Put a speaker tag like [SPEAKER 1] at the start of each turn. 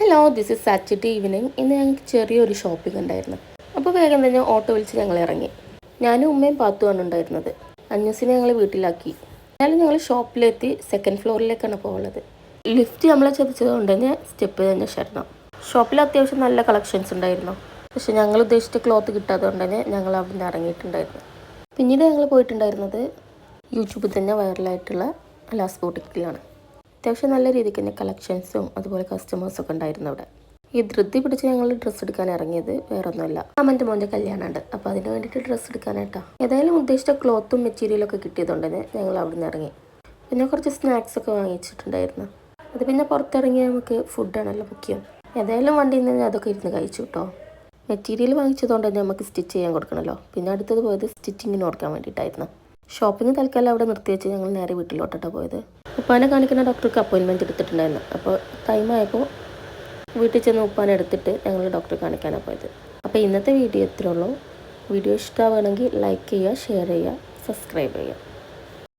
[SPEAKER 1] Hello, this is Saturday evening. ഇന്ന് ഞങ്ങൾക്ക് ചെറിയൊരു ഷോപ്പിംഗ് ഉണ്ടായിരുന്നു. അപ്പോൾ വേഗം തന്നെ ഓട്ടോ വിളിച്ച് ഞങ്ങൾ ഇറങ്ങി. ഞാനും ഉമ്മയും പാത്തുമാണ് ഉണ്ടായിരുന്നത്. അഞ്ഞൂസിനെ ഞങ്ങൾ വീട്ടിലാക്കി. എന്നാലും ഞങ്ങൾ ഷോപ്പിലെത്തി സെക്കൻഡ് ഫ്ലോറിലേക്കാണ് പോകുന്നത്. ലിഫ്റ്റ് നമ്മളെ ചതിച്ചത് കൊണ്ട് തന്നെ സ്റ്റെപ്പ് തന്നെ ശരണം. ഷോപ്പിൽ അത്യാവശ്യം നല്ല കളക്ഷൻസ് ഉണ്ടായിരുന്നു. പക്ഷെ ഞങ്ങൾ ഉദ്ദേശിച്ച ക്ലോത്ത് കിട്ടാത്തത് കൊണ്ട് തന്നെ ഞങ്ങൾ അവിടെ നിന്ന് ഇറങ്ങിയിട്ടുണ്ടായിരുന്നു. പിന്നീട് ഞങ്ങൾ പോയിട്ടുണ്ടായിരുന്നത് യൂട്യൂബിൽ തന്നെ വൈറലായിട്ടുള്ള അലാസ് ബോട്ടിക്കിലാണ്. അത്യാവശ്യം നല്ല രീതിക്ക് തന്നെ കളക്ഷൻസും അതുപോലെ കസ്റ്റമേഴ്സൊക്കെ ഉണ്ടായിരുന്നു അവിടെ. ഈ ധൃതി പിടിച്ച് ഞങ്ങൾ ഡ്രസ്സ് എടുക്കാൻ ഇറങ്ങിയത് വേറൊന്നുമല്ല, അമ്മൻ്റെ മോൻ്റെ കല്യാണമുണ്ട്. അപ്പോൾ അതിന് വേണ്ടിയിട്ട് ഡ്രസ്സ് എടുക്കാനായിട്ടാണ്. ഏതായാലും ഉദ്ദേശിച്ച ക്ലോത്തും മെറ്റീരിയലൊക്കെ കിട്ടിയതുകൊണ്ട് തന്നെ ഞങ്ങൾ അവിടെ നിന്ന് ഇറങ്ങി. പിന്നെ കുറച്ച് സ്നാക്സൊക്കെ വാങ്ങിച്ചിട്ടുണ്ടായിരുന്നു. അത് പിന്നെ പുറത്തിറങ്ങി നമുക്ക് ഫുഡാണല്ലോ മുഖ്യം. ഏതായാലും വണ്ടിയിൽ നിന്ന് അതൊക്കെ ഇരുന്ന് കഴിച്ചു കേട്ടോ. മെറ്റീരിയൽ വാങ്ങിച്ചതുകൊണ്ട് തന്നെ നമുക്ക് സ്റ്റിച്ച് ചെയ്യാൻ കൊടുക്കണമല്ലോ. പിന്നെ അടുത്തത് പോയത് സ്റ്റിച്ചിങ്ങിന് കൊടുക്കാൻ വേണ്ടിയിട്ടായിരുന്നു. ഷോപ്പിംഗ് തൽക്കാലം അവിടെ നിർത്തി വെച്ച് ഞങ്ങൾ നേരെ വീട്ടിലോട്ടാണ് പോയത്. ഉപ്പാനെ കാണിക്കുന്ന ഡോക്ടർക്ക് അപ്പോയിൻമെൻറ്റ് എടുത്തിട്ടുണ്ടായിരുന്നു. അപ്പോൾ ടൈമായപ്പോൾ വീട്ടിൽ ചെന്ന് ഉപ്പാനെ എടുത്തിട്ട് ഞങ്ങൾ ഡോക്ടറെ കാണിക്കാനാണ് പോയത്. അപ്പോൾ ഇന്നത്തെ വീഡിയോ ഇത്രയുള്ളൂ. വീഡിയോ ഇഷ്ടമാവുകയാണെങ്കിൽ ലൈക്ക് ചെയ്യുക, ഷെയർ ചെയ്യുക, സബ്സ്ക്രൈബ് ചെയ്യുക.